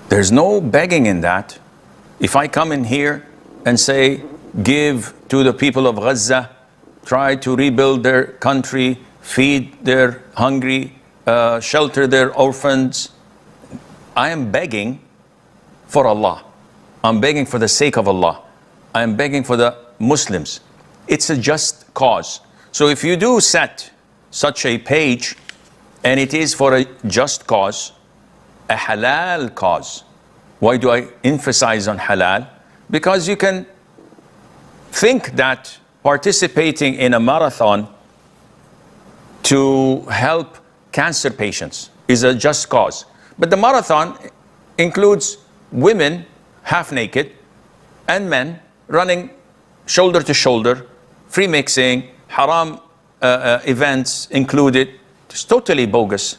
There's no begging in that. If I come in here and say, give to the people of Gaza, try to rebuild their country, feed their hungry, shelter their orphans, I am begging for Allah. I'm begging for the sake of Allah. I am begging for the Muslims. It's a just cause. So if you do set such a page and it is for a just cause, a halal cause. Why do I emphasize on halal? Because you can think that participating in a marathon to help cancer patients is a just cause. But the marathon includes women half naked and men running shoulder to shoulder, free mixing, haram events included. It's totally bogus,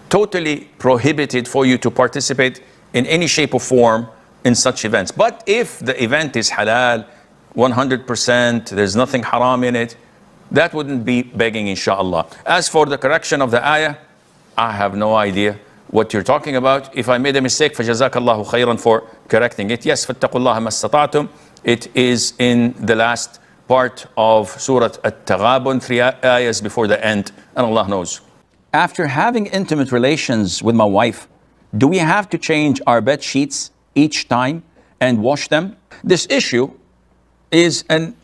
totally prohibited for you to participate in any shape or form in such events. But if the event is halal, 100%, there's nothing haram in it, that wouldn't be begging, inshallah. As for the correction of the ayah, I have no idea what you're talking about. If I made a mistake, فَجَزَاكَ اللَّهُ خَيْرًا for correcting it. Yes, فَاتَّقُوا اللَّهَ مَا اسْتَطَعْتُمْ. It is in the last part of Surah At-Taghabun, 3 ayahs before the end, and Allah knows. After having intimate relations with my wife, do we have to change our bed sheets each time and wash them? This issue is an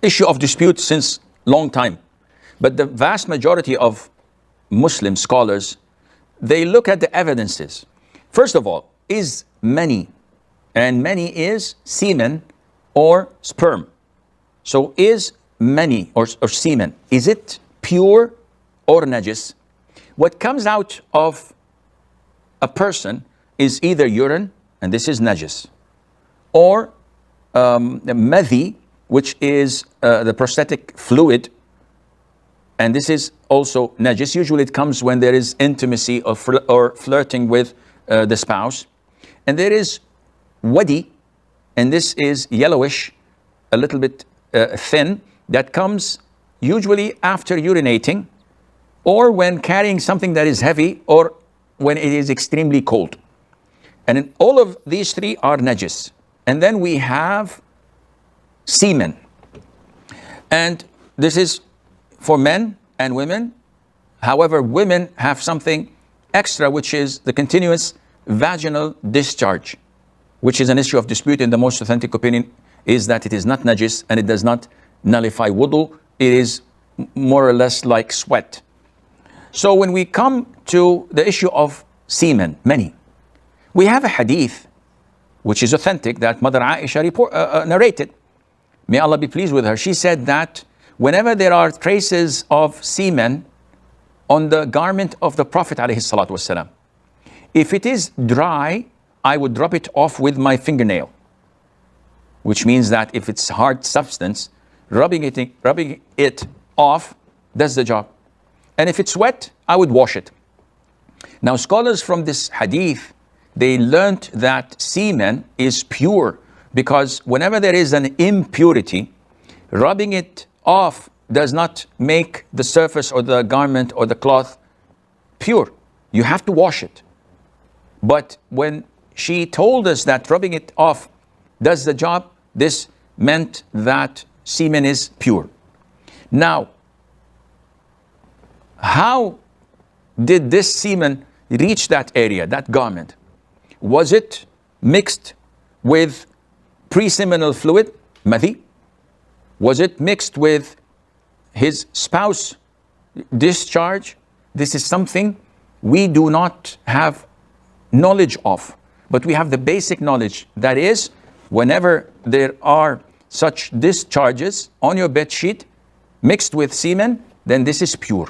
issue of dispute since long time. But the vast majority of Muslim scholars, they look at the evidences. First of all, is mani, and mani is semen or sperm. So is mani or semen, is it pure or najis? What comes out of a person is either urine, and this is najis, or the madhi, which is the prostatic fluid, and this is also najis. Usually it comes when there is intimacy or flirting with the spouse. And there is wadi, and this is yellowish, a little bit thin, that comes usually after urinating or when carrying something that is heavy or when it is extremely cold. And in all of these three are najis. And then we have semen. And this is for men and women. However, women have something extra, which is the continuous vaginal discharge, which is an issue of dispute. In the most authentic opinion is that it is not najis and it does not nullify wudu. It is more or less like sweat. So when we come to the issue of semen, many, we have a hadith which is authentic that Mother Aisha narrated. May Allah be pleased with her. She said that whenever there are traces of semen on the garment of the Prophet ﷺ, if it is dry, I would drop it off with my fingernail, which means that if it's hard substance, rubbing it off does the job. And if it's wet, I would wash it. Now, scholars from this hadith, they learned that semen is pure because whenever there is an impurity, rubbing it off does not make the surface or the garment or the cloth pure. You have to wash it. But when she told us that rubbing it off does the job, this meant that semen is pure. Now, how did this semen reach that area, that garment? Was it mixed with pre-seminal fluid, madhi? Was it mixed with his spouse discharge? This is something we do not have knowledge of, but we have the basic knowledge. That is, whenever there are such discharges on your bed sheet mixed with semen, then this is pure.